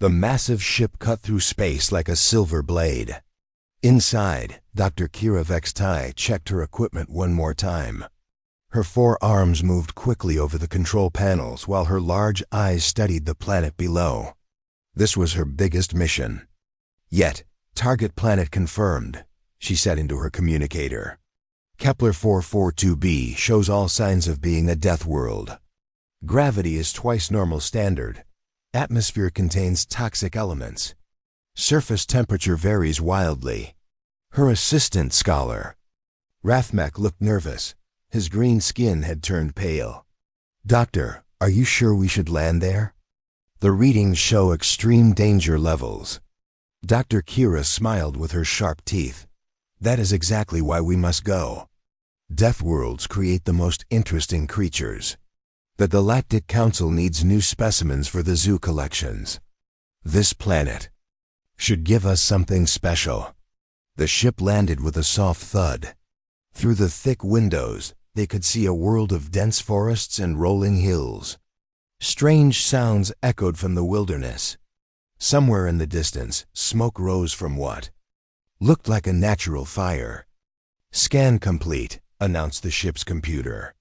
The massive ship cut through space like a silver blade. Inside, Dr. Kira Vextai checked her equipment one more time. Her 4 arms moved quickly over the control panels while her large eyes studied the planet below. This was her biggest mission. Yet, target planet confirmed, she said into her communicator. Kepler 442b shows all signs of being a death world. Gravity is twice normal standard. Atmosphere contains toxic elements. Surface temperature varies wildly. Her assistant scholar. Rathmak looked nervous. His green skin had turned pale. Doctor, are you sure we should land there? The readings show extreme danger levels. Dr. Kira smiled with her sharp teeth. That is exactly why we must go. Death worlds create the most interesting creatures. The Galactic Council needs new specimens for the zoo collections. This planet should give us something special. The ship landed with a soft thud. Through the thick windows, they could see a world of dense forests and rolling hills. Strange sounds echoed from the wilderness. Somewhere in the distance, smoke rose from what looked like a natural fire. Scan complete, announced the ship's computer.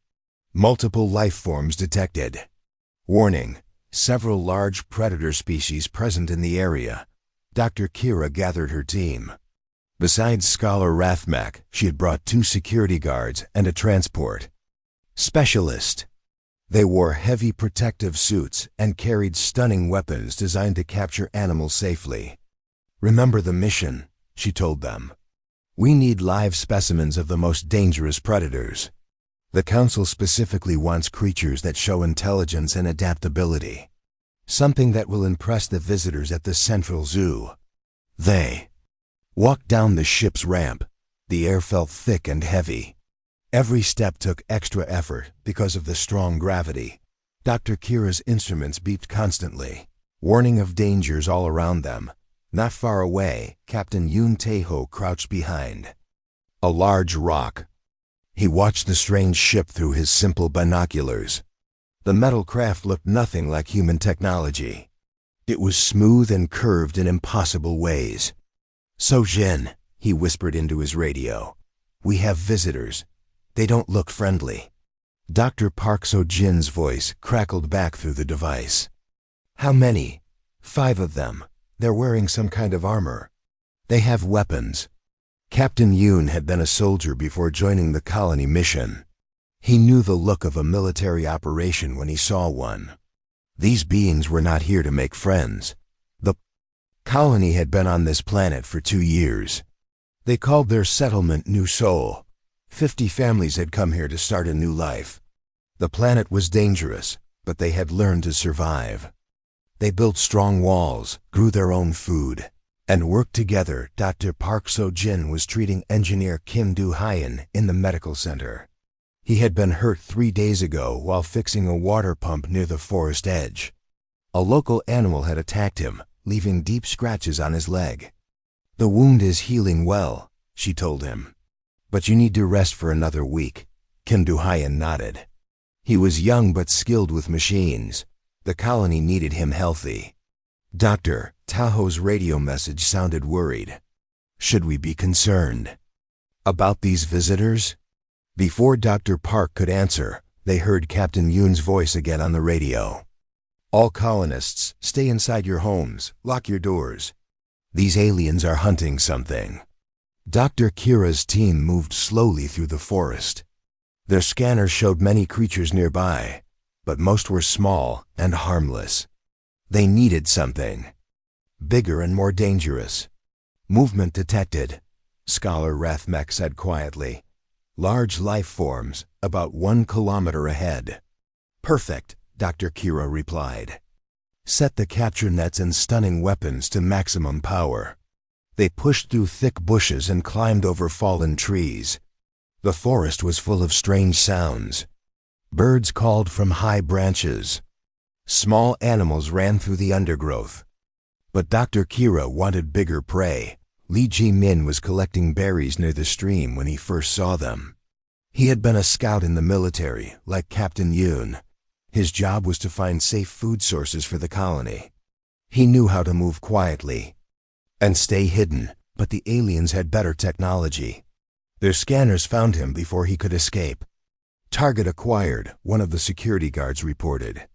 Multiple life forms detected. Warning, several large predator species present in the area. Dr. Kira gathered her team. Besides Scholar Rathmak, she had brought 2 security guards and a transport specialist. They wore heavy protective suits and carried stunning weapons designed to capture animals safely. Remember the mission, she told them. We need live specimens of the most dangerous predators. The Council specifically wants creatures that show intelligence and adaptability. Something that will impress the visitors at the Central Zoo. They walked down the ship's ramp. The air felt thick and heavy. Every step took extra effort because of the strong gravity. Dr. Kira's instruments beeped constantly, warning of dangers all around them. Not far away, Captain Yoon Tae-ho crouched behind a large rock. He watched the strange ship through his simple binoculars. The metal craft looked nothing like human technology. It was smooth and curved in impossible ways. So Jin, he whispered into his radio. We have visitors. They don't look friendly. Dr. Park So-jin's voice crackled back through the device. How many? 5 of them. They're wearing some kind of armor. They have weapons. Captain Yoon had been a soldier before joining the colony mission. He knew the look of a military operation when he saw one. These beings were not here to make friends. The colony had been on this planet for 2 years. They called their settlement New Seoul. 50 families had come here to start a new life. The planet was dangerous, but they had learned to survive. They built strong walls, grew their own food, and worked together. Dr. Park So-jin was treating engineer Kim Do-hyun in the medical center. He had been hurt 3 days ago while fixing a water pump near the forest edge. A local animal had attacked him, leaving deep scratches on his leg. The wound is healing well, she told him. But you need to rest for another week. Kim Do-hyun nodded. He was young but skilled with machines. The colony needed him healthy. Dr. Taho's radio message sounded worried. Should we be concerned about these visitors? Before Dr. Park could answer, they heard Captain Yoon's voice again on the radio. All colonists, stay inside your homes, lock your doors. These aliens are hunting something. Dr. Kira's team moved slowly through the forest. Their scanner showed many creatures nearby, but most were small and harmless. They needed something bigger and more dangerous. Movement detected, Scholar Rathmak said quietly. Large life forms, about 1 kilometer ahead. Perfect, Dr. Kira replied. Set the capture nets and stunning weapons to maximum power. They pushed through thick bushes and climbed over fallen trees. The forest was full of strange sounds. Birds called from high branches. Small animals ran through the undergrowth. But Dr. Kira wanted bigger prey. Lee Ji-min was collecting berries near the stream when he first saw them. He had been a scout in the military, like Captain Yoon. His job was to find safe food sources for the colony. He knew how to move quietly and stay hidden, but the aliens had better technology. Their scanners found him before he could escape. Target acquired, one of the security guards reported.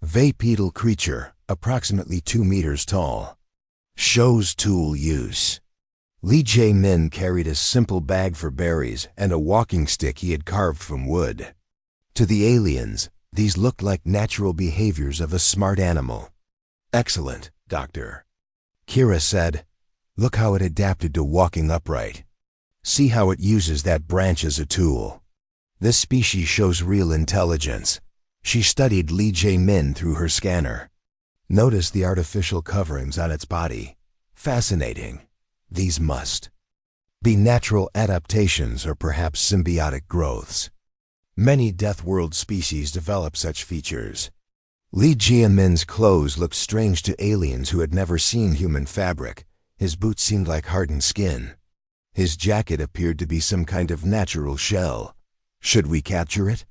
Bipedal creature, approximately 2 meters tall. Shows tool use. Lee Jae-min carried a simple bag for berries and a walking stick he had carved from wood. To the aliens, these looked like natural behaviors of a smart animal. Excellent, Doctor. Kira said, look how it adapted to walking upright. See how it uses that branch as a tool. This species shows real intelligence. She studied Lee Jae-min through her scanner. Notice the artificial coverings on its body. Fascinating. These must be natural adaptations or perhaps symbiotic growths. Many Death World species develop such features. Lee Jae-min's clothes looked strange to aliens who had never seen human fabric. His boots seemed like hardened skin. His jacket appeared to be some kind of natural shell. Should we capture it?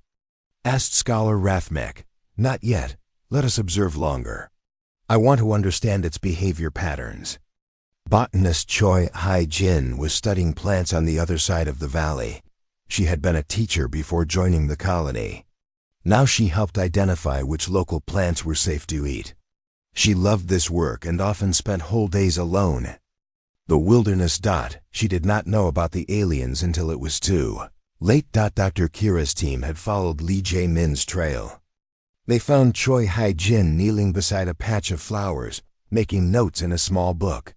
Asked Scholar Rathmek. Not yet. Let us observe longer. I want to understand its behavior patterns. Botanist Choi Hai-jin was studying plants on the other side of the valley. She had been a teacher before joining the colony. Now she helped identify which local plants were safe to eat. She loved this work and often spent whole days alone. The wilderness. She did not know about the aliens until it was too late. Dr. Kira's team had followed Lee Jae-min's trail. They found Choi Hai-jin kneeling beside a patch of flowers, making notes in a small book.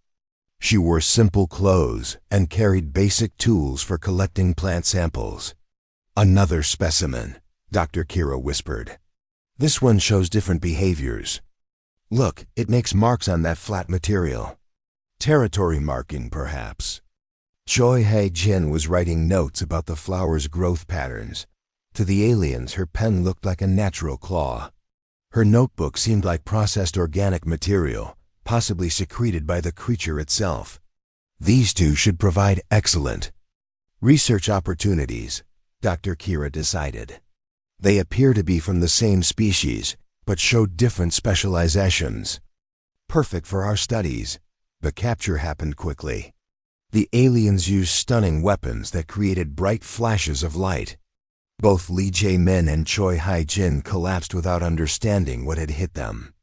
She wore simple clothes and carried basic tools for collecting plant samples. Another specimen, Dr. Kira whispered. This one shows different behaviors. Look, it makes marks on that flat material. Territory marking, perhaps. Choi Hai-jin was writing notes about the flower's growth patterns. To the aliens, her pen looked like a natural claw. Her notebook seemed like processed organic material, possibly secreted by the creature itself. These two should provide excellent research opportunities, Dr. Kira decided. They appear to be from the same species, but show different specializations. Perfect for our studies. The capture happened quickly. The aliens used stunning weapons that created bright flashes of light. Both Lee Jae-min and Choi Hai-jin collapsed without understanding what had hit them.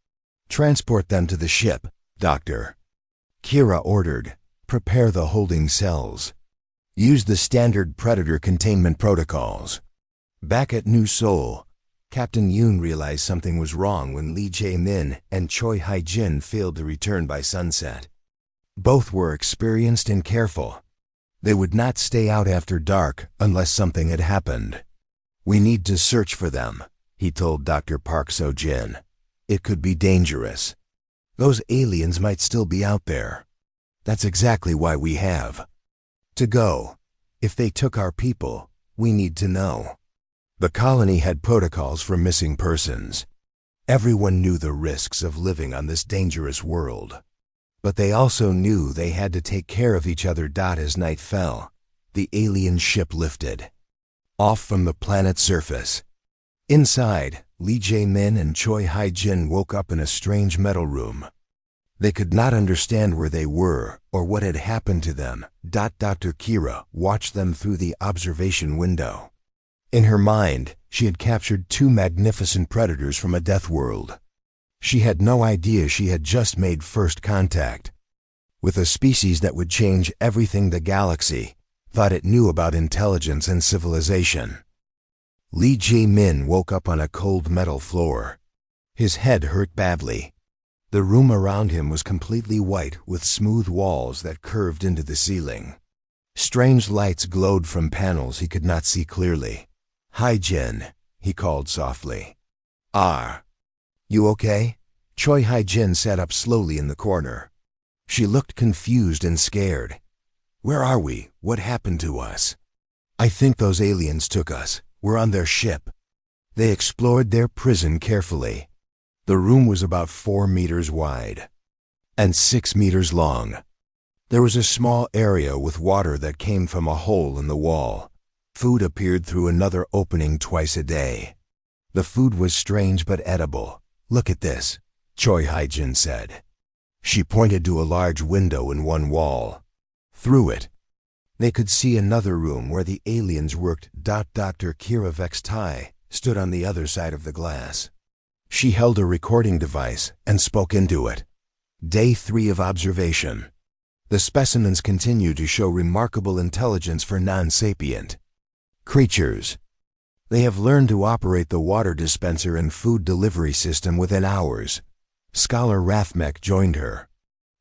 Transport them to the ship, Doctor. Kira ordered. Prepare the holding cells. Use the standard predator containment protocols. Back at New Seoul, Captain Yoon realized something was wrong when Lee Jae-min and Choi Hai-jin failed to return by sunset. Both were experienced and careful. They would not stay out after dark unless something had happened. We need to search for them, he told Dr. Park So-jin. It could be dangerous. Those aliens might still be out there. That's exactly why we have to go. If they took our people, we need to know. The colony had protocols for missing persons. Everyone knew the risks of living on this dangerous world. But they also knew they had to take care of each other. As night fell, the alien ship lifted off from the planet's surface. Inside, Lee Jae-min and Choi Hai-jin woke up in a strange metal room. They could not understand where they were or what had happened to them. Dr. Kira watched them through the observation window. In her mind, she had captured 2 magnificent predators from a death world. She had no idea she had just made first contact with a species that would change everything. The galaxy thought it knew about intelligence and civilization. Lee Jae-min woke up on a cold metal floor. His head hurt badly. The room around him was completely white with smooth walls that curved into the ceiling. Strange lights glowed from panels he could not see clearly. Hai-jin, he called softly. You okay? Choi Hai-jin sat up slowly in the corner. She looked confused and scared. Where are we? What happened to us? I think those aliens took us. We're on their ship. They explored their prison carefully. The room was about 4 meters wide and 6 meters long. There was a small area with water that came from a hole in the wall. Food appeared through another opening twice a day. The food was strange but edible. Look at this, Choi Hai-jin said. She pointed to a large window in one wall. Through it, they could see another room where the aliens worked. Dr. Kira Vextai stood on the other side of the glass. She held a recording device and spoke into it. Day 3 of observation. The specimens continue to show remarkable intelligence for non-sapient creatures. They have learned to operate the water dispenser and food delivery system within hours. Scholar Rathmek joined her.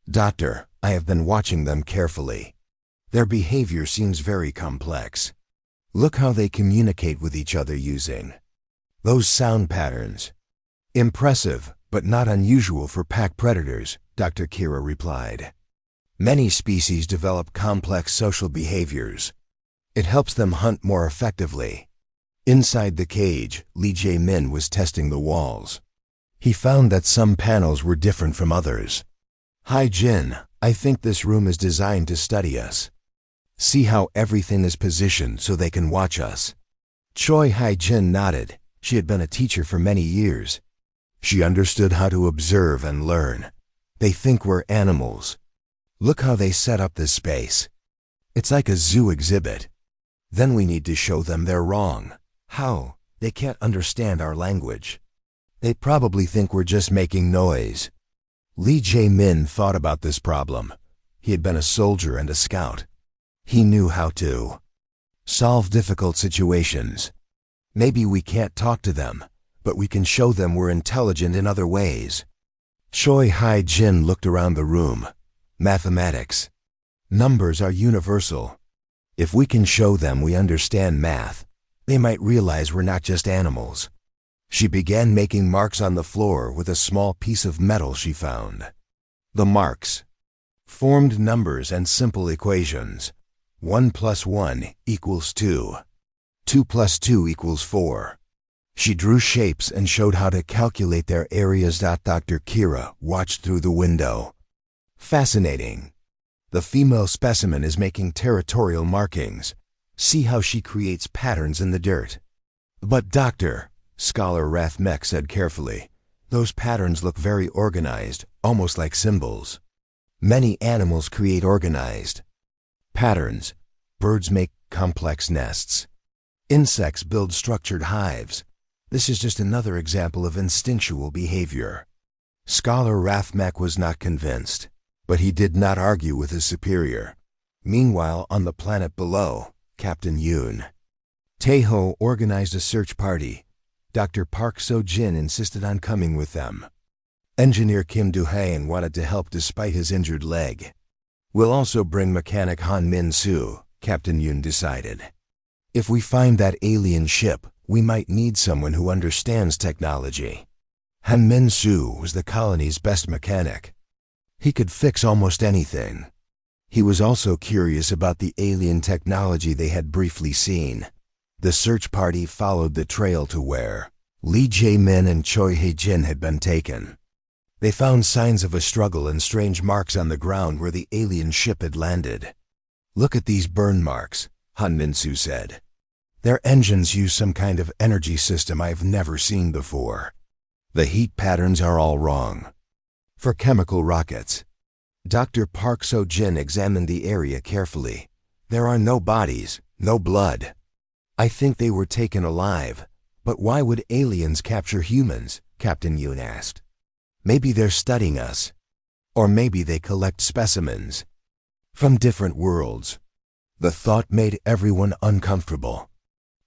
Doctor, I have been watching them carefully. Their behavior seems very complex. Look how they communicate with each other using those sound patterns. Impressive, but not unusual for pack predators, Dr. Kira replied. Many species develop complex social behaviors. It helps them hunt more effectively. Inside the cage, Li Jae-min was testing the walls. He found that some panels were different from others. Hi Jin, I think this room is designed to study us. See how everything is positioned so they can watch us. Choi Hai-jin nodded. She had been a teacher for many years. She understood how to observe and learn. They think we're animals. Look how they set up this space. It's like a zoo exhibit. Then we need to show them they're wrong. How? They can't understand our language. They probably think we're just making noise. Li Jae-min thought about this problem. He had been a soldier and a scout. He knew how to solve difficult situations. Maybe we can't talk to them, but we can show them we're intelligent in other ways. Choi Hai-jin looked around the room. Mathematics. Numbers are universal. If we can show them we understand math, they might realize we're not just animals. She began making marks on the floor with a small piece of metal she found. The marks formed numbers and simple equations. 1 + 1 = 2. 2 + 2 = 4. She drew shapes and showed how to calculate their areas. Dr. Kira watched through the window. Fascinating. The female specimen is making territorial markings. See how she creates patterns in the dirt. But doctor, Scholar Rathmek said carefully, those patterns look very organized, almost like symbols. Many animals create organized patterns. Birds make complex nests. Insects build structured hives. This is just another example of instinctual behavior. Scholar Rathmek was not convinced, but he did not argue with his superior. Meanwhile, on the planet below, Captain Yoon Taeho organized a search party. Dr. Park So-jin insisted on coming with them. Engineer Kim Do-haen wanted to help despite his injured leg. We'll also bring mechanic Han Min-soo, Captain Yoon decided. If we find that alien ship, we might need someone who understands technology. Han Min-soo was the colony's best mechanic. He could fix almost anything. He was also curious about the alien technology they had briefly seen. The search party followed the trail to where Li Jae-min and Choi Hae-jin had been taken. They found signs of a struggle and strange marks on the ground where the alien ship had landed. Look at these burn marks, Han Min-soo said. Their engines use some kind of energy system I've never seen before. The heat patterns are all wrong. For chemical rockets. Dr. Park So-jin examined the area carefully. There are no bodies, no blood. I think they were taken alive. But why would aliens capture humans? Captain Yoon asked. Maybe they're studying us. Or maybe they collect specimens from different worlds. The thought made everyone uncomfortable.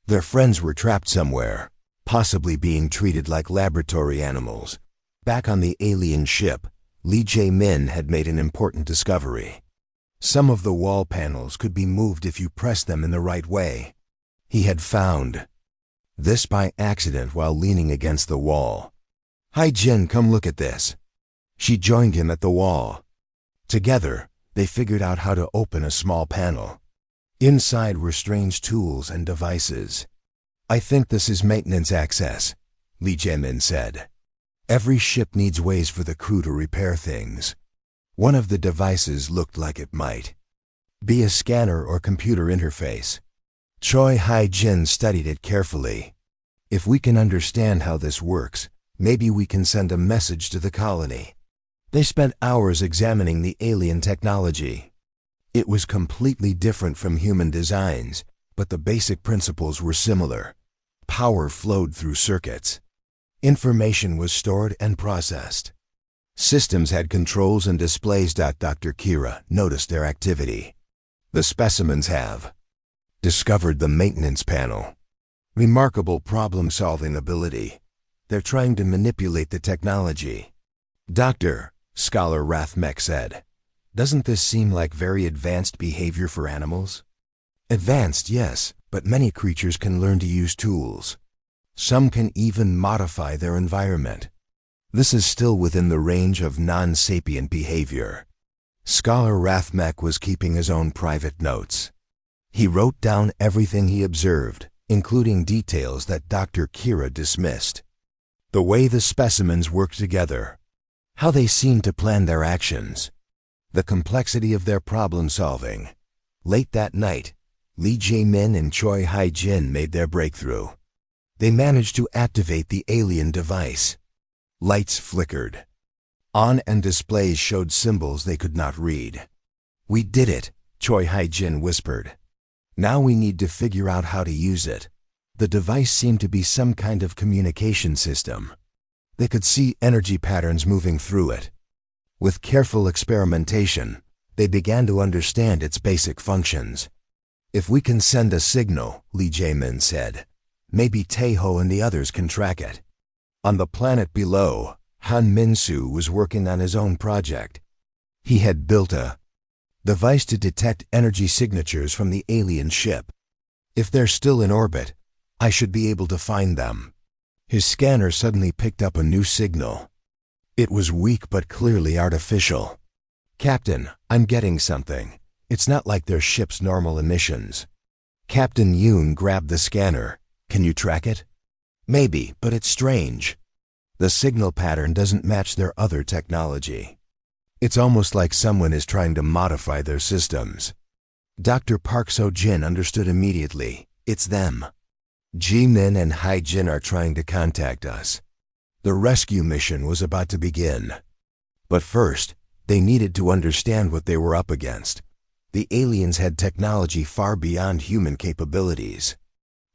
Their friends were trapped somewhere, possibly being treated like laboratory animals. Back on the alien ship, Li Jae-min had made an important discovery. Some of the wall panels could be moved if you press them in the right way. He had found this by accident while leaning against the wall. Hi Jin, come look at this. She joined him at the wall. Together, they figured out how to open a small panel. Inside were strange tools and devices. I think this is maintenance access, Li Jae-min said. Every ship needs ways for the crew to repair things. One of the devices looked like it might be a scanner or computer interface. Choi Hai-jin studied it carefully. If we can understand how this works, maybe we can send a message to the colony. They spent hours examining the alien technology. It was completely different from human designs, but the basic principles were similar. Power flowed through circuits. Information was stored and processed. Systems had controls and displays. Dr. Kira noticed their activity. The specimens have discovered the maintenance panel. Remarkable problem-solving ability. They're trying to manipulate the technology. Doctor, Scholar Rathmek said, doesn't this seem like very advanced behavior for animals? Advanced, yes, but many creatures can learn to use tools. Some can even modify their environment. This is still within the range of non-sapient behavior. Scholar Rathmek was keeping his own private notes. He wrote down everything he observed, including details that Dr. Kira dismissed. The way the specimens worked together, how they seemed to plan their actions, the complexity of their problem-solving. Late that night, Lee Jae-min and Choi Hai-jin made their breakthrough. They managed to activate the alien device. Lights flickered. On-and displays showed symbols they could not read. "We did it," Choi Hai-jin whispered. "Now we need to figure out how to use it." The device seemed to be some kind of communication system. They could see energy patterns moving through it. With careful experimentation, they began to understand its basic functions. "If we can send a signal," Lee Jae-min said, "maybe Taeho and the others can track it." On the planet below, Han Min-soo was working on his own project. He had built a device to detect energy signatures from the alien ship. "If they're still in orbit, I should be able to find them." His scanner suddenly picked up a new signal. It was weak but clearly artificial. "Captain, I'm getting something. It's not like their ship's normal emissions." Captain Yoon grabbed the scanner. "Can you track it?" "Maybe, but it's strange. The signal pattern doesn't match their other technology. It's almost like someone is trying to modify their systems." Dr. Park So-jin understood immediately. "It's them. Ji-min and Hai-jin are trying to contact us." The rescue mission was about to begin. But first, they needed to understand what they were up against. The aliens had technology far beyond human capabilities.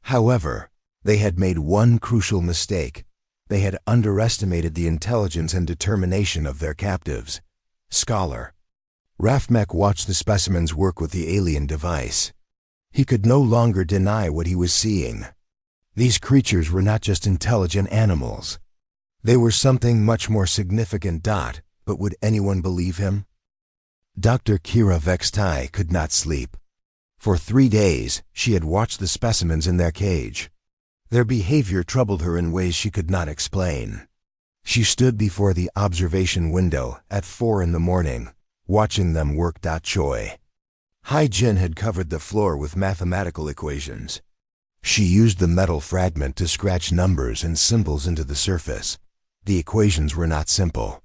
However, they had made one crucial mistake. They had underestimated the intelligence and determination of their captives. Scholar Rathmek watched the specimens work with the alien device. He could no longer deny what he was seeing. These creatures were not just intelligent animals. They were something much more significant. But would anyone believe him? Dr. Kira Vextai could not sleep. For 3 days, she had watched the specimens in their cage. Their behavior troubled her in ways she could not explain. She stood before the observation window at 4 in the morning, watching them work. Choi Hai-jin had covered the floor with mathematical equations. She used the metal fragment to scratch numbers and symbols into the surface. The equations were not simple.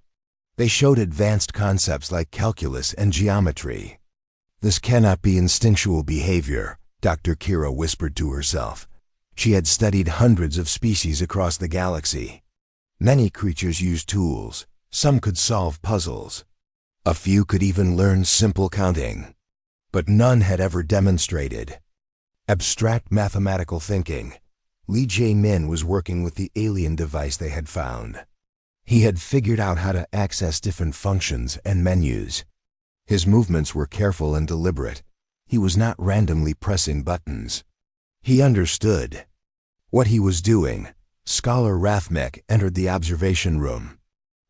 They showed advanced concepts like calculus and geometry. "This cannot be instinctual behavior," Dr. Kira whispered to herself. She had studied hundreds of species across the galaxy. Many creatures used tools. Some could solve puzzles. A few could even learn simple counting. But none had ever demonstrated abstract mathematical thinking. Lee Jae-min was working with the alien device they had found. He had figured out how to access different functions and menus. His movements were careful and deliberate. He was not randomly pressing buttons. He understood what he was doing. Scholar Rathmek entered the observation room.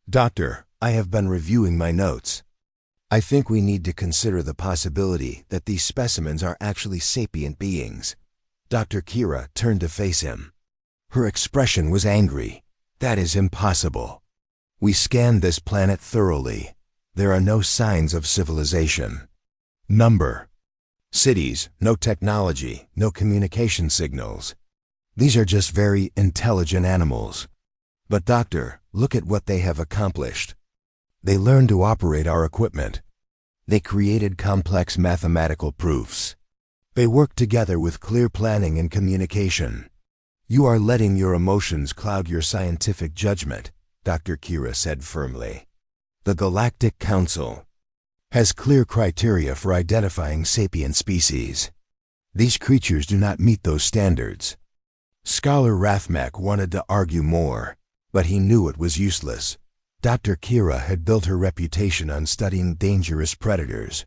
"Doctor, I have been reviewing my notes. I think we need to consider the possibility that these specimens are actually sapient beings." Dr. Kira turned to face him. Her expression was angry. "That is impossible. We scanned this planet thoroughly. There are no signs of civilization. Number. Cities, no technology, no communication signals. These are just very intelligent animals. But doctor, look at what they have accomplished. They learned to operate our equipment. They created complex mathematical proofs. They worked together with clear planning and communication. You are letting your emotions cloud your scientific judgment," Dr. Kira said firmly. The Galactic Council has clear criteria for identifying sapient species. These creatures do not meet those standards. Scholar Rathmak wanted to argue more, but he knew it was useless. Dr. Kira had built her reputation on studying dangerous predators.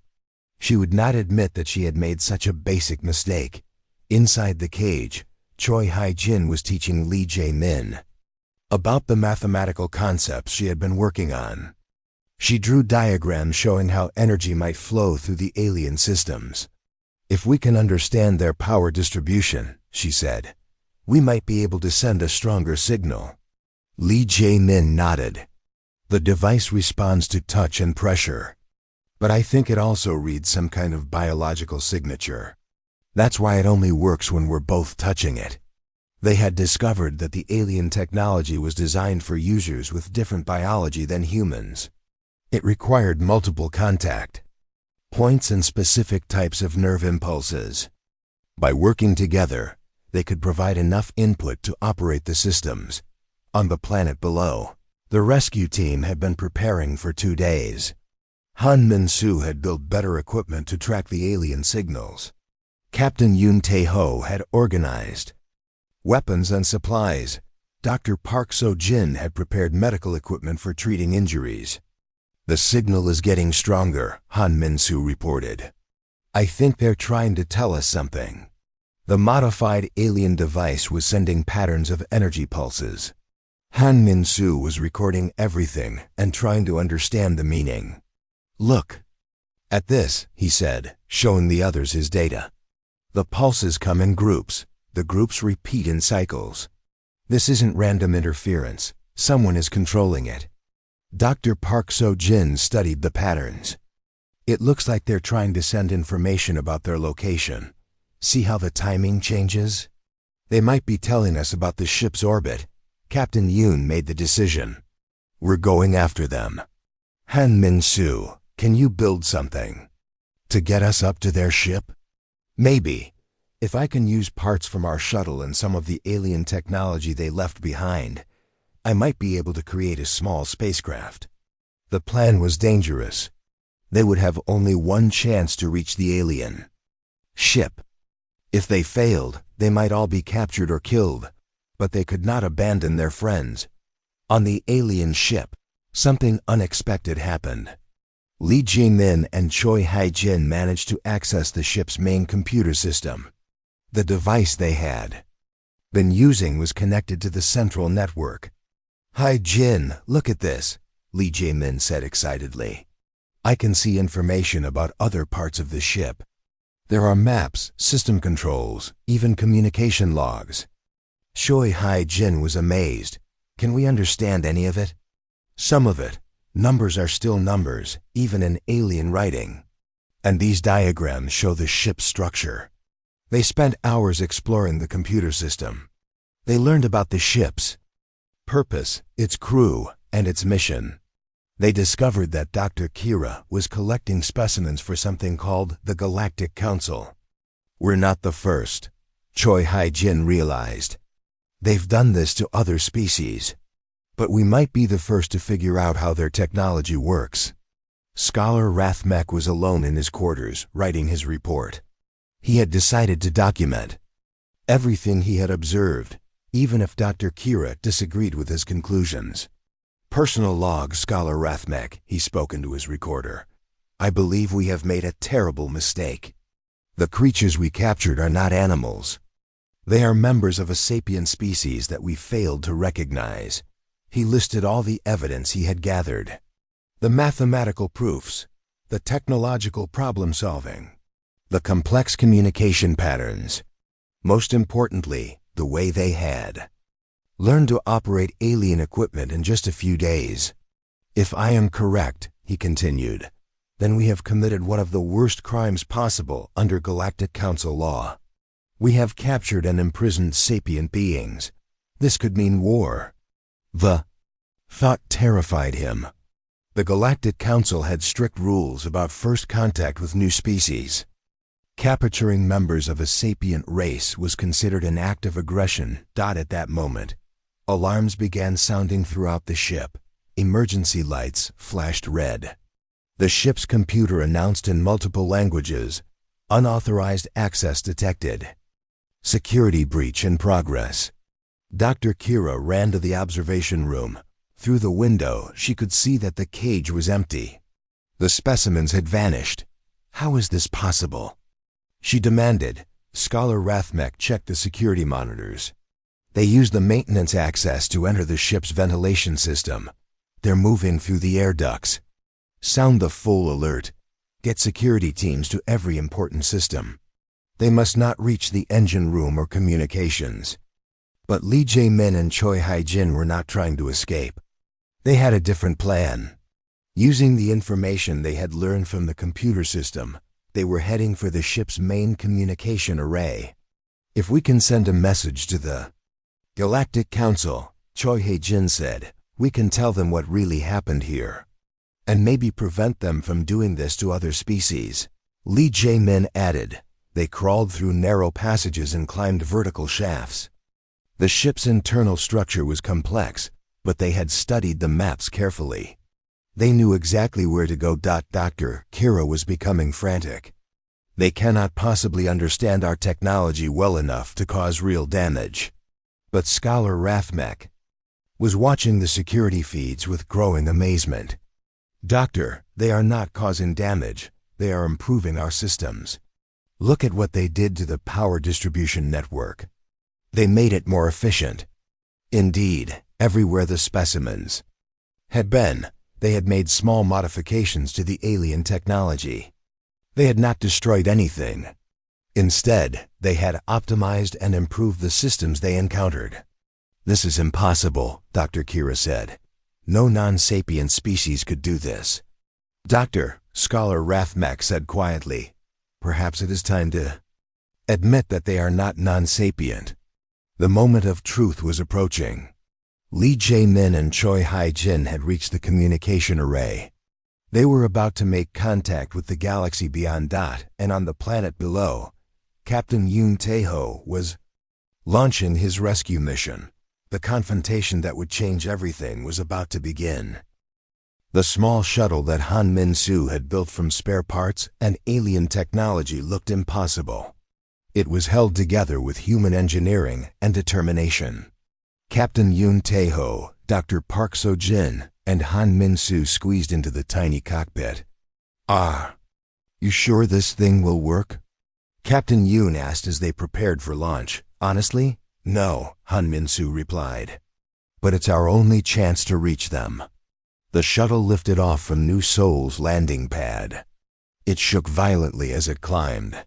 She would not admit that she had made such a basic mistake. Inside the cage, Choi Hai-jin was teaching Lee Jae-min about the mathematical concepts she had been working on. She drew diagrams showing how energy might flow through the alien systems. If we can understand their power distribution, she said, we might be able to send a stronger signal. Lee Jae-min nodded. The device responds to touch and pressure. But I think it also reads some kind of biological signature. That's why it only works when we're both touching it. They had discovered that the alien technology was designed for users with different biology than humans. It required multiple contact points and specific types of nerve impulses. By working together, they could provide enough input to operate the systems. On the planet below, the rescue team had been preparing for 2 days. Han Min-soo had built better equipment to track the alien signals. Captain Yoon Tae-ho had organized weapons and supplies. Dr. Park So-jin had prepared medical equipment for treating injuries. The signal is getting stronger, Han Min-soo reported. I think they're trying to tell us something. The modified alien device was sending patterns of energy pulses. Han Min-soo was recording everything and trying to understand the meaning. Look at this, he said, showing the others his data. The pulses come in groups. The groups repeat in cycles. This isn't random interference. Someone is controlling it. Dr. Park So-jin studied the patterns. It looks like they're trying to send information about their location. See how the timing changes? They might be telling us about the ship's orbit. Captain Yoon made the decision. We're going after them. Han Min-soo, can you build something to get us up to their ship? Maybe. If I can use parts from our shuttle and some of the alien technology they left behind, I might be able to create a small spacecraft. The plan was dangerous. They would have only one chance to reach the alien ship. If they failed, they might all be captured or killed, but they could not abandon their friends. On the alien ship, something unexpected happened. Lee Jae-min and Choi Hai-jin managed to access the ship's main computer system. The device they had been using was connected to the central network. Hai-jin, look at this, Lee Jae-min said excitedly. I can see information about other parts of the ship. There are maps, system controls, even communication logs. Choi Hai-jin was amazed. Can we understand any of it? Some of it. Numbers are still numbers, even in alien writing. And these diagrams show the ship's structure. They spent hours exploring the computer system. They learned about the ship's purpose, its crew, and its mission. They discovered that Dr. Kira was collecting specimens for something called the Galactic Council. We're not the first, Choi Hai-jin realized. They've done this to other species. But we might be the first to figure out how their technology works. Scholar Rathmak was alone in his quarters, writing his report. He had decided to document everything he had observed, even if Dr. Kira disagreed with his conclusions. Personal log, Scholar Rathmak, he spoke into his recorder. I believe we have made a terrible mistake. The creatures we captured are not animals. They are members of a sapient species that we failed to recognize. He listed all the evidence he had gathered. The mathematical proofs, the technological problem-solving, the complex communication patterns. Most importantly, the way they had learned to operate alien equipment in just a few days. If I am correct, he continued, then we have committed one of the worst crimes possible under Galactic Council law. We have captured and imprisoned sapient beings. This could mean war. The thought terrified him. The Galactic Council had strict rules about first contact with new species. Capturing members of a sapient race was considered an act of aggression. At that moment, alarms began sounding throughout the ship. Emergency lights flashed red. The ship's computer announced in multiple languages, "Unauthorized access detected. Security breach in progress." Dr. Kira ran to the observation room. Through the window, she could see that the cage was empty. The specimens had vanished. How is this possible? She demanded. Scholar Rathmek checked the security monitors. They used the maintenance access to enter the ship's ventilation system. They're moving through the air ducts. Sound the full alert. Get security teams to every important system. They must not reach the engine room or communications. But Lee Jae-min and Choi Hae-jin were not trying to escape. They had a different plan. Using the information they had learned from the computer system, they were heading for the ship's main communication array. "If we can send a message to the Galactic Council," Choi Hae-jin said, "we can tell them what really happened here. And maybe prevent them from doing this to other species." Lee Jae-min added. They crawled through narrow passages and climbed vertical shafts. The ship's internal structure was complex, but they had studied the maps carefully. They knew exactly where to go. Dr. Kira was becoming frantic. "They cannot possibly understand our technology well enough to cause real damage." But Scholar Rathmek was watching the security feeds with growing amazement. "Doctor, they are not causing damage. They are improving our systems. Look at what they did to the power distribution network. They made it more efficient." Indeed, everywhere the specimens had been, they had made small modifications to the alien technology. They had not destroyed anything. Instead, they had optimized and improved the systems they encountered. "This is impossible," Dr. Kira said. "No non-sapient species could do this." "Doctor," Scholar Rathmek said quietly, "perhaps it is time to admit that they are not non-sapient." The moment of truth was approaching. Lee Jae-min and Choi Hae-jin had reached the communication array. They were about to make contact with the galaxy beyond. And on the planet below, Captain Yoon Tae-ho was launching his rescue mission. The confrontation that would change everything was about to begin. The small shuttle that Han Min-soo had built from spare parts and alien technology looked impossible. It was held together with human engineering and determination. Captain Yoon Tae-ho, Dr. Park So-jin, and Han Min-soo squeezed into the tiny cockpit. You sure this thing will work?" Captain Yoon asked as they prepared for launch. "Honestly, no," Han Min-soo replied. "But it's our only chance to reach them." The shuttle lifted off from New Seoul's landing pad. It shook violently as it climbed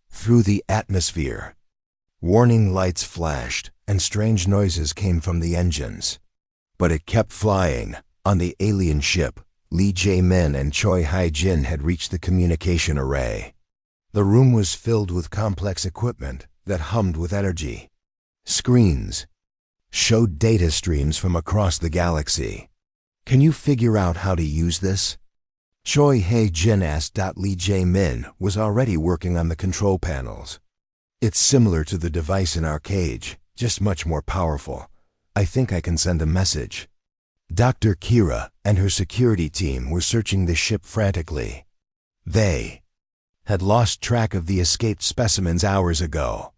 through the atmosphere. Warning lights flashed, and strange noises came from the engines. But it kept flying. On the alien ship, Lee Jae-min and Choi Hae-jin had reached the communication array. The room was filled with complex equipment that hummed with energy. Screens showed data streams from across the galaxy. "Can you figure out how to use this?" Choi Hae-jin asked. Lee Jae-min was already working on the control panels. "It's similar to the device in our cage, just much more powerful. I think I can send a message." Dr. Kira and her security team were searching the ship frantically. They had lost track of the escaped specimens hours ago.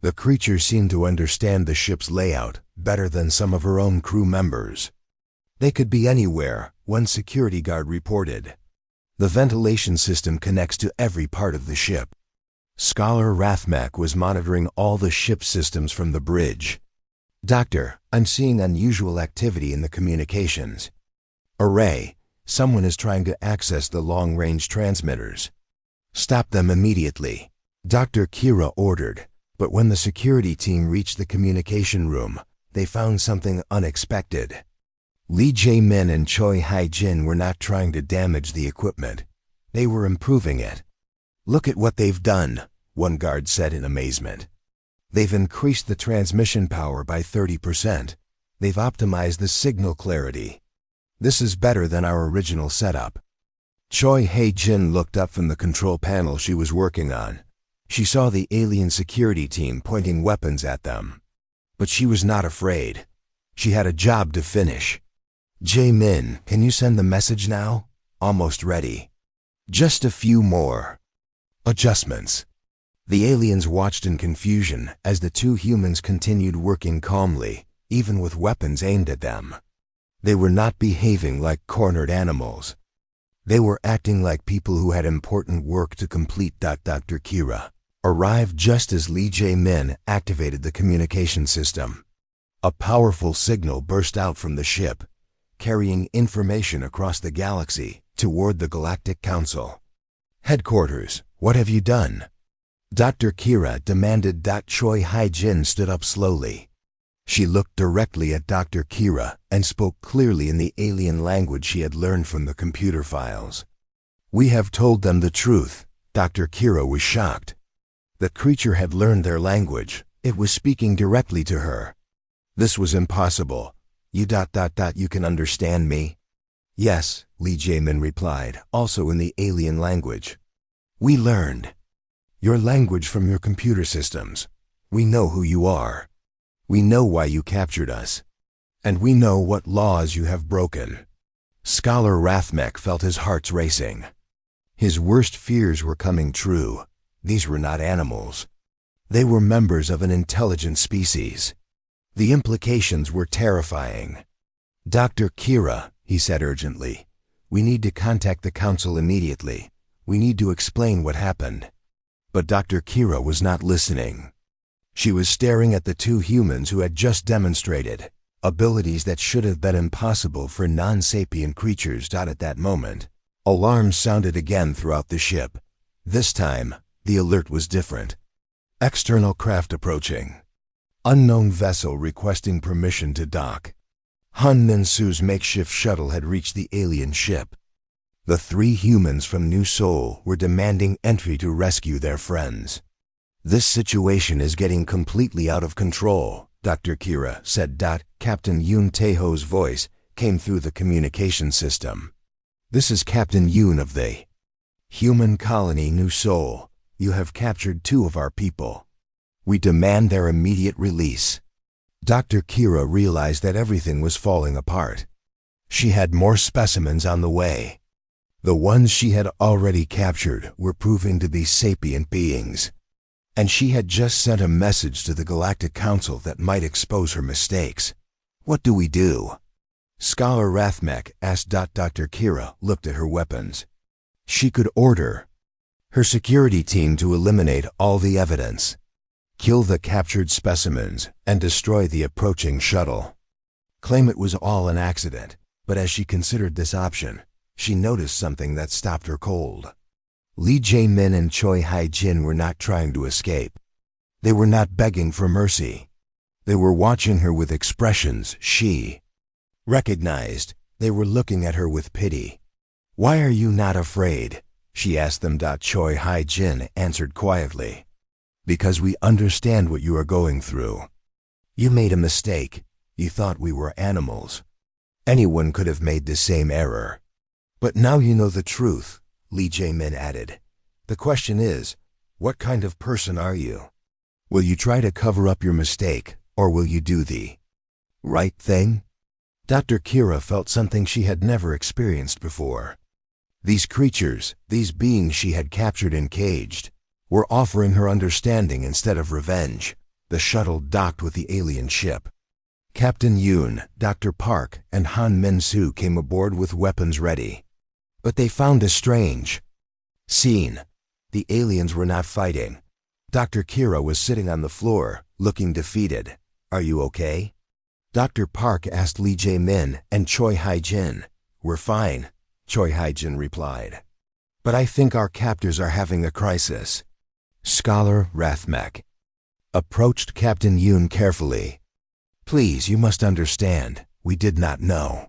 The creature seemed to understand the ship's layout better than some of her own crew members. "They could be anywhere," one security guard reported. "The ventilation system connects to every part of the ship." Scholar Rathmek was monitoring all the ship systems from the bridge. "Doctor, I'm seeing unusual activity in the communications array. Someone is trying to access the long-range transmitters. Stop them immediately," Dr. Kira ordered. But when the security team reached the communication room, they found something unexpected. Lee Jae-min and Choi Hae-jin were not trying to damage the equipment. They were improving it. "Look at what they've done," one guard said in amazement. "They've increased the transmission power by 30%. They've optimized the signal clarity. This is better than our original setup." Choi Hae-jin looked up from the control panel she was working on. She saw the alien security team pointing weapons at them. But she was not afraid. She had a job to finish. Jae-min, can you send the message now? Almost ready. Just a few more adjustments. The aliens watched in confusion as the two humans continued working calmly, even with weapons aimed at them. They were not behaving like cornered animals. They were acting like people who had important work to complete. Dr. Kira arrived just as Lee Jae-min activated the communication system. A powerful signal burst out from the ship, carrying information across the galaxy toward the Galactic Council. Headquarters, what have you done? Dr. Kira demanded. Choi Hai-jin stood up slowly. She looked directly at Dr. Kira and spoke clearly in the alien language she had learned from the computer files. We have told them the truth. Dr. Kira was shocked. The creature had learned their language. It was speaking directly to her. This was impossible. You can understand me? Yes, Lee Jae-min replied, also in the alien language. We learned your language from your computer systems. We know who you are. We know why you captured us. And we know what laws you have broken. Scholar Rathmek felt his heart racing. His worst fears were coming true. These were not animals. They were members of an intelligent species. The implications were terrifying. Dr. Kira, he said urgently, we need to contact the council immediately. We need to explain what happened. But Dr. Kira was not listening. She was staring at the two humans who had just demonstrated abilities that should have been impossible for non-sapient creatures. At that moment, alarms sounded again throughout the ship. This time, the alert was different. External craft approaching. Unknown vessel requesting permission to dock. Han Min-su's makeshift shuttle had reached the alien ship. The three humans from New Seoul were demanding entry to rescue their friends. This situation is getting completely out of control, Dr. Kira said. Captain Yoon Taeho's voice came through the communication system. This is Captain Yoon of the human colony New Seoul. You have captured two of our people. We demand their immediate release. Dr. Kira realized that everything was falling apart. She had more specimens on the way. The ones she had already captured were proving to be sapient beings. And she had just sent a message to the Galactic Council that might expose her mistakes. What do we do? Scholar Rathmek asked. Dr. Kira looked at her weapons. She could order her security team to eliminate all the evidence, kill the captured specimens, and destroy the approaching shuttle. Claim it was all an accident, but as she considered this option, she noticed something that stopped her cold. Lee Jae-min and Choi Hai-jin were not trying to escape. They were not begging for mercy. They were watching her with expressions she recognized. They were looking at her with pity. Why are you not afraid? She asked them. Choi Hai-jin answered quietly. Because we understand what you are going through. You made a mistake. You thought we were animals. Anyone could have made the same error. But now you know the truth, Lee Jae-min added. The question is, what kind of person are you? Will you try to cover up your mistake, or will you do the right thing? Dr. Kira felt something she had never experienced before. These creatures, these beings she had captured and caged, were offering her understanding instead of revenge. The shuttle docked with the alien ship. Captain Yoon, Dr. Park, and Han Min-su came aboard with weapons ready. But they found a strange scene. The aliens were not fighting. Dr. Kira was sitting on the floor, looking defeated. Are you okay? Dr. Park asked Lee Jae-min and Choi Hai-jin. We're fine, Choi Hai-jin replied. But I think our captors are having a crisis. Scholar Rathmek approached Captain Yoon carefully. Please, you must understand, we did not know.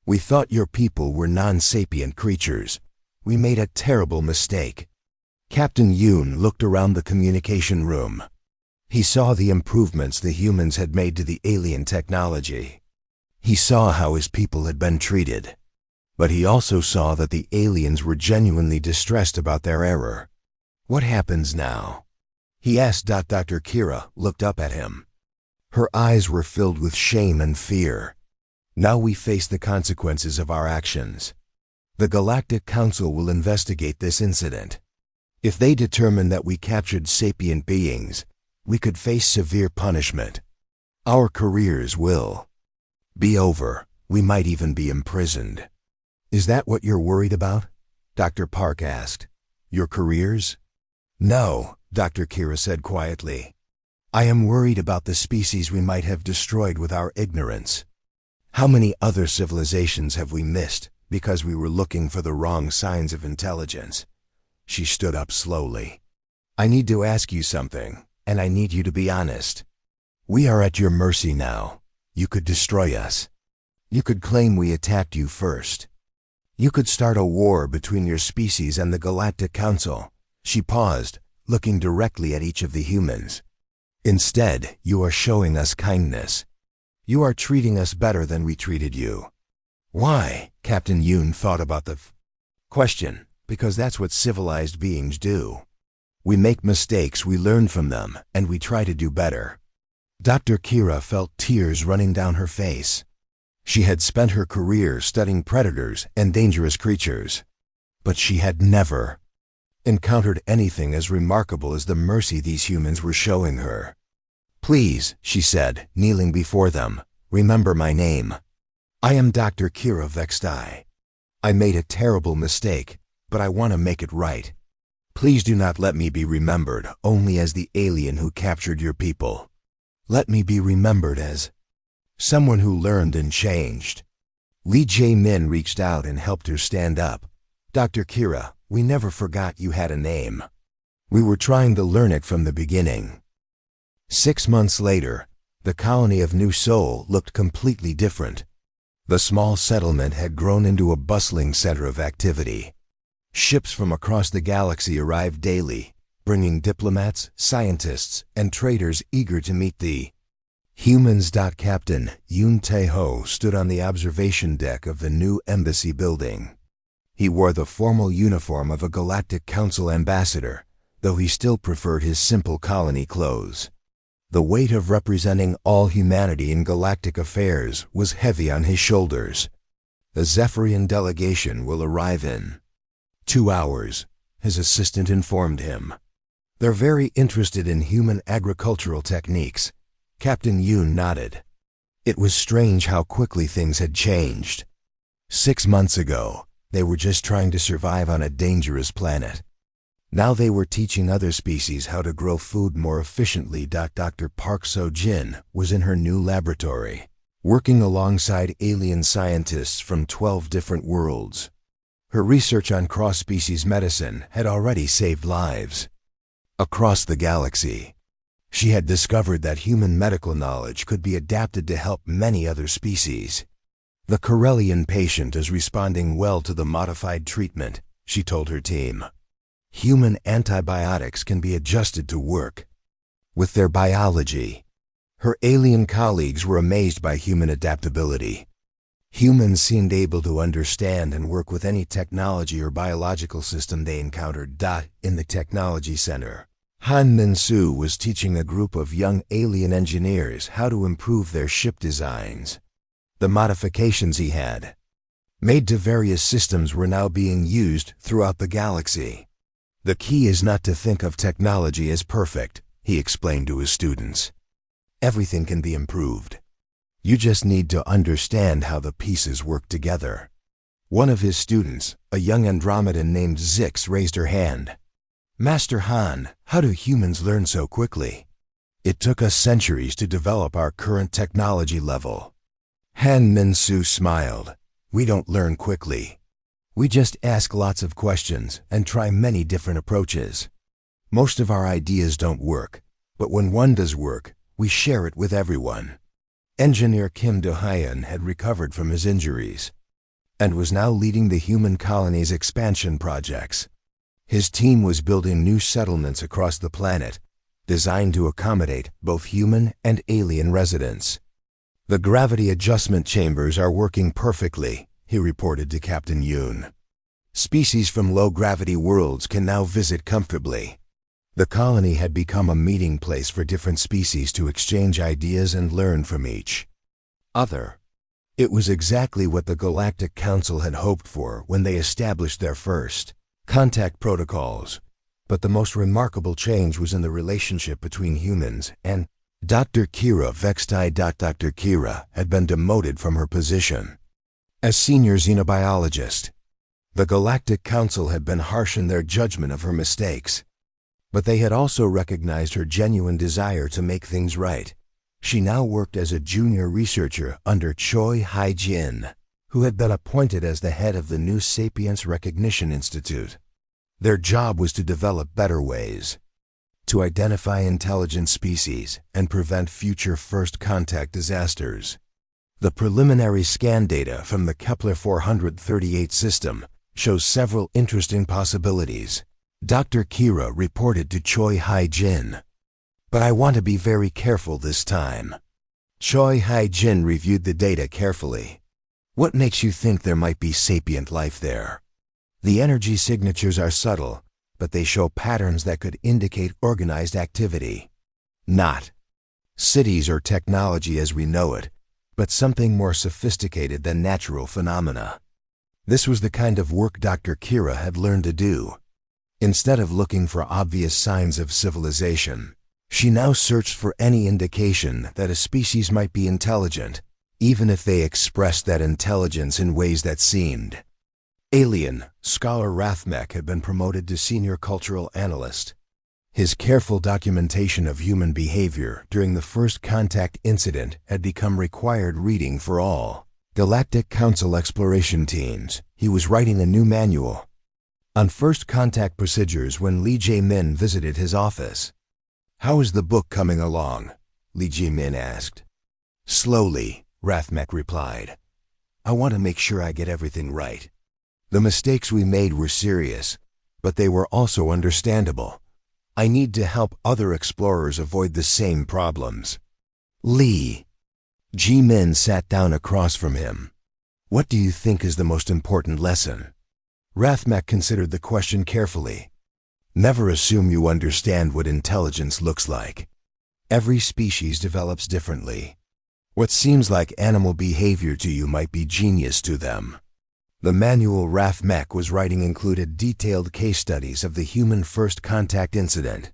We thought your people were non-sapient creatures. We made a terrible mistake. Captain Yoon looked around the communication room. He saw the improvements the humans had made to the alien technology. He saw how his people had been treated. But he also saw that the aliens were genuinely distressed about their error. What happens now? He asked. Dr. Kira looked up at him. Her eyes were filled with shame and fear. Now we face the consequences of our actions. The Galactic Council will investigate this incident. If they determine that we captured sapient beings, we could face severe punishment. Our careers will be over. We might even be imprisoned. Is that what you're worried about? Dr. Park asked. Your careers? No, Dr. Kira said quietly. I am worried about the species we might have destroyed with our ignorance. How many other civilizations have we missed because we were looking for the wrong signs of intelligence? She stood up slowly. I need to ask you something, and I need you to be honest. We are at your mercy now. You could destroy us. You could claim we attacked you first. You could start a war between your species and the Galactic Council. She paused, looking directly at each of the humans. Instead, you are showing us kindness. You are treating us better than we treated you. Why? Captain Yoon thought about the question. Because that's what civilized beings do. We make mistakes, we learn from them, and we try to do better. Dr. Kira felt tears running down her face. She had spent her career studying predators and dangerous creatures, but she had never encountered anything as remarkable as the mercy these humans were showing her. Please, she said, kneeling before them, remember my name. I am Dr. Kira Vextai. I made a terrible mistake, but I want to make it right. Please do not let me be remembered only as the alien who captured your people. Let me be remembered as someone who learned and changed. Lee Jae-min reached out and helped her stand up. Dr. Kira, we never forgot you had a name. We were trying to learn it from the beginning. 6 months later, the colony of New Seoul looked completely different. The small settlement had grown into a bustling center of activity. Ships from across the galaxy arrived daily, bringing diplomats, scientists, and traders eager to meet the humans. Captain Yoon Tae-ho stood on the observation deck of the new embassy building. He wore the formal uniform of a Galactic Council ambassador, though he still preferred his simple colony clothes. The weight of representing all humanity in galactic affairs was heavy on his shoulders. The Zephyrian delegation will arrive in 2 hours, his assistant informed him. They're very interested in human agricultural techniques. Captain Yoon nodded. It was strange how quickly things had changed. 6 months ago, they were just trying to survive on a dangerous planet. Now they were teaching other species how to grow food more efficiently. Dr. Park So-jin was in her new laboratory, working alongside alien scientists from 12 different worlds. Her research on cross-species medicine had already saved lives. Across the galaxy, she had discovered that human medical knowledge could be adapted to help many other species. The Corellian patient is responding well to the modified treatment, she told her team. Human antibiotics can be adjusted to work with their biology. Her alien colleagues were amazed by human adaptability. Humans seemed able to understand and work with any technology or biological system they encountered. In the technology center, Han Min-soo was teaching a group of young alien engineers how to improve their ship designs. The modifications he had made to various systems were now being used throughout the galaxy. The key is not to think of technology as perfect, he explained to his students. Everything can be improved. You just need to understand how the pieces work together. One of his students, a young Andromedan named Zix, raised her hand. Master Han, how do humans learn so quickly? It took us centuries to develop our current technology level. Han Min-soo smiled. We don't learn quickly. We just ask lots of questions and try many different approaches. Most of our ideas don't work, but when one does work, we share it with everyone. Engineer Kim Do-hyun had recovered from his injuries and was now leading the human colony's expansion projects. His team was building new settlements across the planet, designed to accommodate both human and alien residents. The gravity adjustment chambers are working perfectly, he reported to Captain Yoon. Species from low-gravity worlds can now visit comfortably. The colony had become a meeting place for different species to exchange ideas and learn from each other. It was exactly what the Galactic Council had hoped for when they established their first contact protocols. But the most remarkable change was in the relationship between humans and Dr. Kira Vextai. Dr. Kira had been demoted from her position as senior xenobiologist. The Galactic Council had been harsh in their judgment of her mistakes, but they had also recognized her genuine desire to make things right. She now worked as a junior researcher under Choi Hai-jin, who had been appointed as the head of the new Sapience Recognition Institute. Their job was to develop better ways to identify intelligent species and prevent future first contact disasters. The preliminary scan data from the Kepler 438 system shows several interesting possibilities. Dr. Kira reported to Choi Hai-jin. But I want to be very careful this time. Choi Hai-jin reviewed the data carefully. What makes you think there might be sapient life there? The energy signatures are subtle, but they show patterns that could indicate organized activity. Not cities or technology as we know it, but something more sophisticated than natural phenomena. This was the kind of work Dr. Kira had learned to do. Instead of looking for obvious signs of civilization, she now searched for any indication that a species might be intelligent, even if they expressed that intelligence in ways that seemed alien. Scholar Rathmek had been promoted to senior cultural analyst. His careful documentation of human behavior during the first contact incident had become required reading for all Galactic Council exploration teams. He was writing a new manual on first contact procedures when Lee Jae-min visited his office. "How is the book coming along?" Lee Jae-min asked. "Slowly," Rathmek replied. "I want to make sure I get everything right. The mistakes we made were serious, but they were also understandable. I need to help other explorers avoid the same problems." Lee Jae-min sat down across from him. "What do you think is the most important lesson?" Rathmek considered the question carefully. "Never assume you understand what intelligence looks like. Every species develops differently. What seems like animal behavior to you might be genius to them." The manual Rathmek was writing included detailed case studies of the human first contact incident.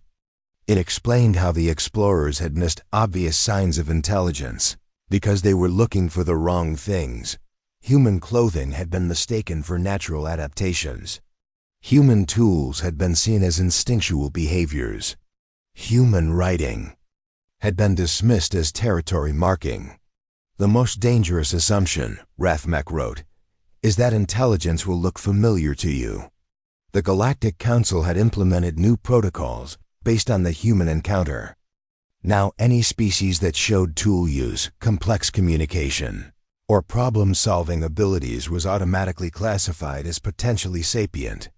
It explained how the explorers had missed obvious signs of intelligence because they were looking for the wrong things. Human clothing had been mistaken for natural adaptations. Human tools had been seen as instinctual behaviors. Human writing had been dismissed as territory marking. "The most dangerous assumption," Rathmek wrote, "is that intelligence will look familiar to you." The Galactic Council had implemented new protocols based on the human encounter. Now any species that showed tool use, complex communication, or problem-solving abilities was automatically classified as potentially sapient.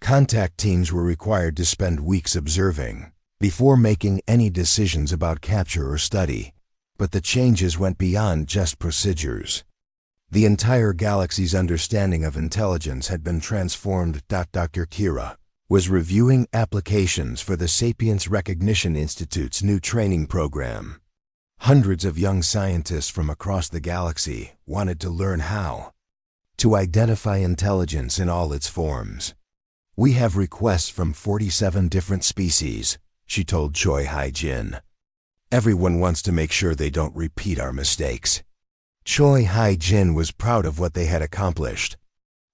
Contact teams were required to spend weeks observing before making any decisions about capture or study, but the changes went beyond just procedures. The entire galaxy's understanding of intelligence had been transformed. Dr. Kira was reviewing applications for the Sapience Recognition Institute's new training program. Hundreds of young scientists from across the galaxy wanted to learn how to identify intelligence in all its forms. "We have requests from 47 different species," she told Choi Hai-jin. "Everyone wants to make sure they don't repeat our mistakes." Choi Hai-jin was proud of what they had accomplished.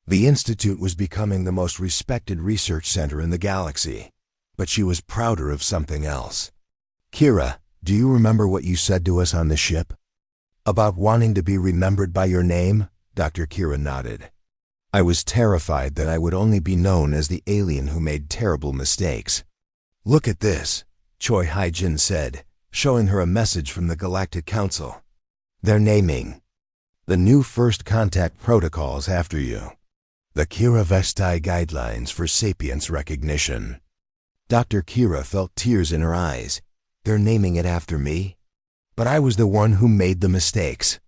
The institute was becoming the most respected research center in the galaxy, but she was prouder of something else. "Kira, do you remember what you said to us on the ship? About wanting to be remembered by your name?" Dr. Kira nodded. "I was terrified that I would only be known as the alien who made terrible mistakes." "Look at this," Choi Hai-jin said, showing her a message from the Galactic Council. "They're naming the new first contact protocols after you. The Kira Vestai Guidelines for Sapience Recognition." Dr. Kira felt tears in her eyes. "They're naming it after me? But I was the one who made the mistakes."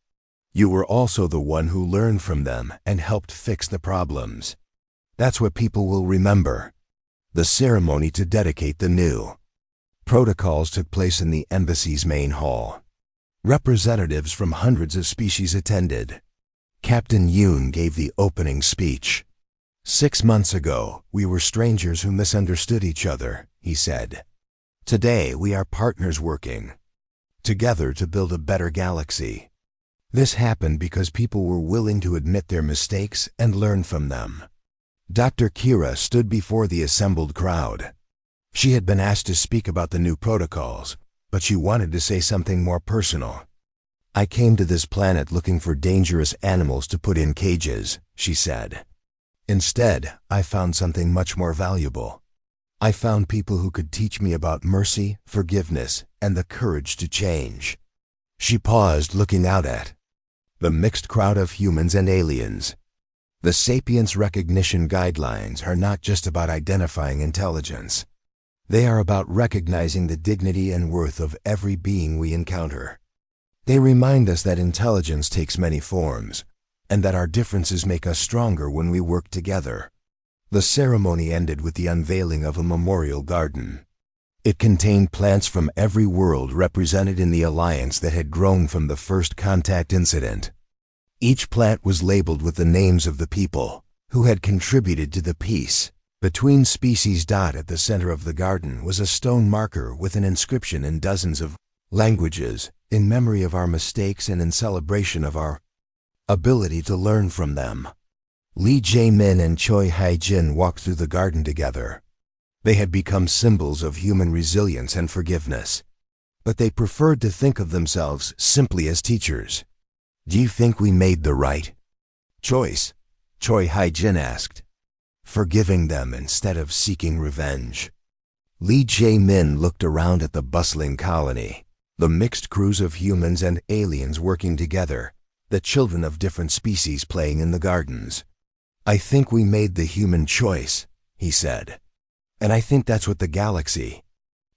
"You were also the one who learned from them and helped fix the problems. That's what people will remember." The ceremony to dedicate the new protocols took place in the embassy's main hall. Representatives from hundreds of species attended. Captain Yoon gave the opening speech. 6 months ago, we were strangers who misunderstood each other, he said. Today, we are partners working together to build a better galaxy. This happened because people were willing to admit their mistakes and learn from them. Dr. Kira stood before the assembled crowd. She had been asked to speak about the new protocols, but she wanted to say something more personal. I came to this planet looking for dangerous animals to put in cages, she said. Instead, I found something much more valuable. I found people who could teach me about mercy, forgiveness, and the courage to change. She paused, looking out at the mixed crowd of humans and aliens. The Sapience Recognition Guidelines are not just about identifying intelligence. They are about recognizing the dignity and worth of every being we encounter. They remind us that intelligence takes many forms, and that our differences make us stronger when we work together. The ceremony ended with the unveiling of a memorial garden. It contained plants from every world represented in the alliance that had grown from the first contact incident. Each plant was labeled with the names of the people who had contributed to the peace between species. At the center of the garden was a stone marker with an inscription in dozens of languages, in memory of our mistakes and in celebration of our ability to learn from them. Lee Jae-min and Choi Hae-jin walked through the garden together. They had become symbols of human resilience and forgiveness, but they preferred to think of themselves simply as teachers. Do you think we made the right choice? Choi Hae-jin asked. Forgiving them instead of seeking revenge. Lee Jae-min looked around at the bustling colony, the mixed crews of humans and aliens working together, the children of different species playing in the gardens. I think we made the human choice, he said. And I think that's what the galaxy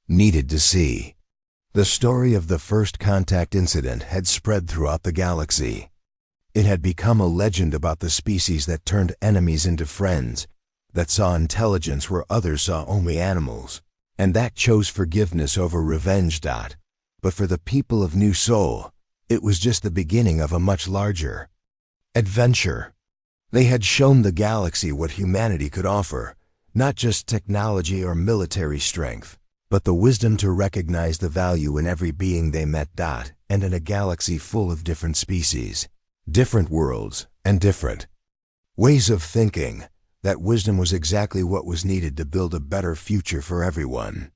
needed to see. The story of the first contact incident had spread throughout the galaxy. It had become a legend about the species that turned enemies into friends, that saw intelligence where others saw only animals, and that chose forgiveness over revenge. But for the people of New Seoul, it was just the beginning of a much larger adventure. They had shown the galaxy what humanity could offer, not just technology or military strength, but the wisdom to recognize the value in every being they met. And in a galaxy full of different species, different worlds, and different ways of thinking, that wisdom was exactly what was needed to build a better future for everyone.